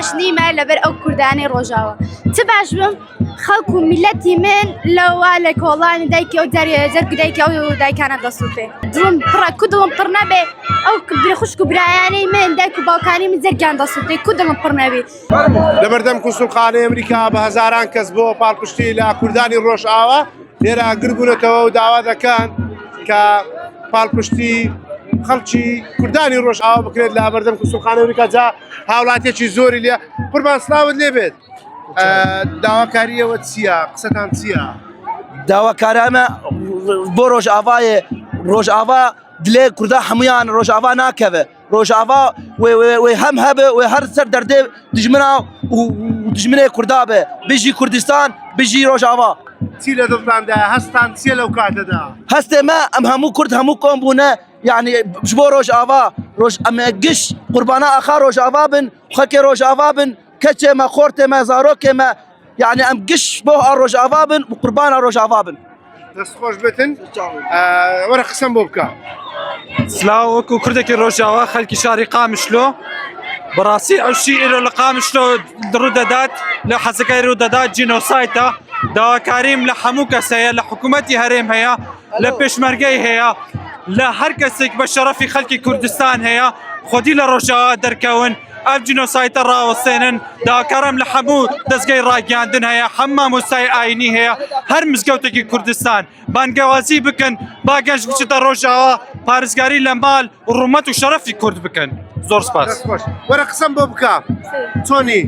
باش نیمە لەبەر ئەو کوردانەی ڕۆژاوە چ باش بم خەڵک و میلەتی من لەوە لە کۆڵانی دایکی ئەو جەرگ دایکی ئەو دایکانە دەسووتێ دڵم پڕە کو دڵم پڕ نەبێ ئەو خوشک و برایانەی من دایک و باوکانی من جەرگیان دەسووتێ کو دڵم پڕ نەبێ لەبەردەم کوسڵخانەی ئەمریکا بە هەزاران کەس بۆ پاڵپشتی لە کوردانی ڕۆژئاوا لێرە گربوونەتەوە و داوا دەکەن کە پاڵپشتی خەڵکی کوردانی ڕۆژئاوا بکرێت لە بەردەم کوسڵخانەی ئەمریکا جا هاوڵاتێکی زۆری لێ قوربان سڵاوت لێ بێت داواکاریەوە چییە قسەتان چییە؟ داواکارانە بۆ ڕۆژئاوا دلێ کووردا هەمویان ڕۆژئاوا ناکەوێ ڕۆژئاوا وێ هەم هەبێ وێ هەر سەر دەردێ دژمنە و دژمنێ کووردا بێ بژی کوردستان بژی ڕۆژئاوا چی لە دڵتاندا هەستان چیە لەو کاتەدا؟ هەستێمە ئەم هەموو کورد هەموو کۆم بوونە یعنی بۆ ڕۆژئاوا ئەمە گشت قوربانە ئاخا ڕۆژئاوا بن خەکێ ڕۆژئاوا بن کەچێمە خۆرتێمە زارۆکێمە یعنی ئەم گشت بۆ ڕۆژئاوا بن و قوربانە ڕۆژئاوا بن دەست خۆش بێتن وەرە قسەم بۆ بکە سلااو وەکو کوردێکی ڕۆژاوا خەڵکی شاری قامشلۆ بەڕاستی ئەو شیعر لە قامشلۆ ڕوودەدات لە حەزەکەی ڕوودەدات جینۆسایتە داواکاریم لە هەموو کەسەیە لە حکوومەتی هەرێم هەیە لە پێشمەرگەی هەیە لە هەر کەسێک بە شەرەفی خەڵکی کوردستان هەیە خۆدی لە ڕۆژاوا دەرکەون ئەم جینۆسایتە ڕاوەستێنن داواکارم لە هەموو دەستگای ڕاگەاندن هەیە هەم مامۆستای ئاینی هەیە هەر مزگەوتێکی کوردستان بانگەوازی بکەن با گەنج بچێتە ڕۆژاوا پارێزگاری لە ماڵ و ڕوومەت و شەرەفی کورد بکەن زۆر سپاس وەرە قسەم بۆ بکە چۆنی؟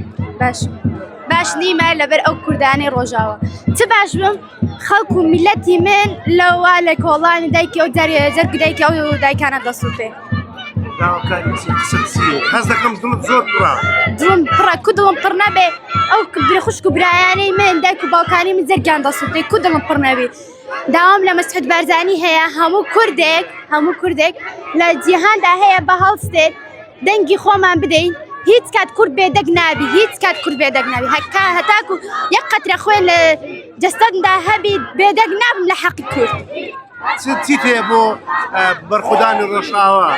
باش نیمە لەبەر ئەو کوردانەی ڕۆژاوە چ باش بم خەڵک و میلەتی من لەوە لە کۆڵانی دایکی ئەو جەرگ دایکی ئەو دایکانە دەسووتێ هەز دەکەم دڵم زۆر پڕە دڵم پڕە کو دڵم پڕ نەبێ ئەو خوشک و برایانەی من دایک و باوکانی من جەرگیان دەسووتێ کو دڵم پڕ نەبێ داوام لە مەسعود بارزانی هەیە هەموو کوردێک لە جیهاندا هەیە بە هەڵستێت دەنگی خۆمان بدەین هیچ کات کورد بێدەگ نابی هەتاکو یەک قەترە خوێن لە جەستەندا هەبی بێدەگ نابم لە حەقی کورد چی تێ بۆ بەرخودانی ڕۆژئاوا؟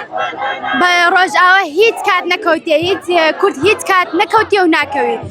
بە ڕۆژئاوا هیچ کات نەکەوتێ هیچ کورد هیچ کات نەکەوتێ و ناکەوێت